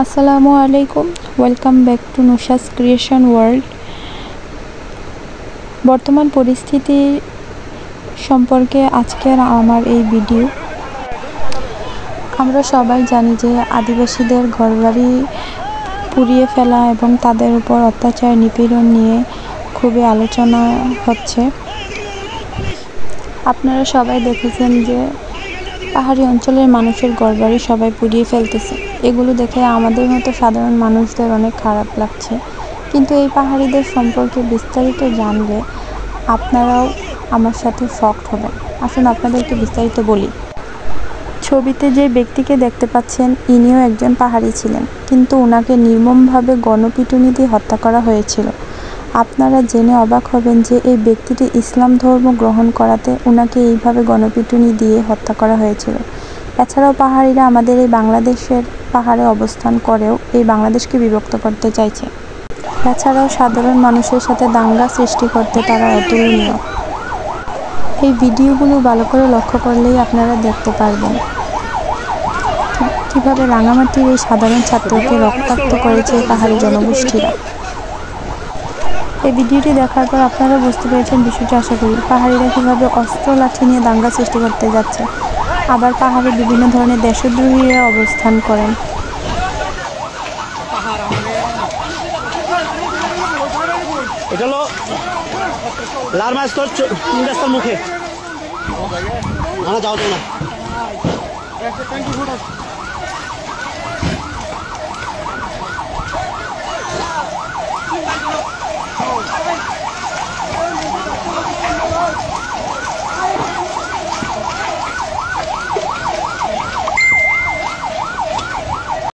আসসালামু আলাইকুম, welcome back to Nusha's creation world. বর্তমান পরিস্থিতি সম্পর্কে আজকের আমার এই ভিডিও। আমরা সবাই জানি যে আদিবাসীদের ঘরবাড়ি পুড়িয়ে ফেলা এবং তাদের উপর অত্যাচার নিপীড়ন নিয়ে খুবই আলোচনা হচ্ছে। আপনারা সবাই দেখেছেন যে পাহাড়ি অঞ্চলের মানুষের ঘরবাড়ি সবাই পুড়িয়ে ফেলতেছে। এগুলো দেখে আমাদের মতো সাধারণ মানুষদের অনেক খারাপ লাগছে, কিন্তু এই পাহাড়িদের সম্পর্কে বিস্তারিত জানলে আপনারাও আমার সাথে শকড হবেন। আসুন আপনাদেরকে বিস্তারিত বলি। ছবিতে যে ব্যক্তিকে দেখতে পাচ্ছেন ইনিও একজন পাহাড়ি ছিলেন, কিন্তু ওনাকে নির্মমভাবে গণপিটুনি দিয়ে হত্যা করা হয়েছিল। আপনারা জেনে অবাক হবেন যে এই ব্যক্তিটি ইসলাম ধর্ম গ্রহণ করাতে ওনাকে এইভাবে গণপিটুনি দিয়ে হত্যা করা হয়েছিল। এছাড়াও পাহাড়িরা আমাদের এই বাংলাদেশের পাহাড়ে অবস্থান করেও এই বাংলাদেশকে বিভক্ত করতে চাইছে। এছাড়াও সাধারণ মানুষের সাথে দাঙ্গা সৃষ্টি করতে তারা অতুলনীয়। এই ভিডিওগুলো ভালো করে লক্ষ্য করলেই আপনারা দেখতে পারবেন কীভাবে রাঙামাটির এই সাধারণ ছাত্রকে রক্তাক্ত করেছে এই পাহাড়ি জনগোষ্ঠীরা। এই ভিডিওটি দেখার পর আপনারা বুঝতে পেরেছেন বিষয়টি। আশা করি পাহাড়িরা কীভাবে অস্ত্র লাঠি নিয়ে দাঙ্গা সৃষ্টি করতে যাচ্ছে। আবার পাহাড়ে বিভিন্ন ধরনের দেশদ্রোহীরা অবস্থান করেন। এটা হলো লাল মাছ তোর রাস্তার মুখে যাও তো না।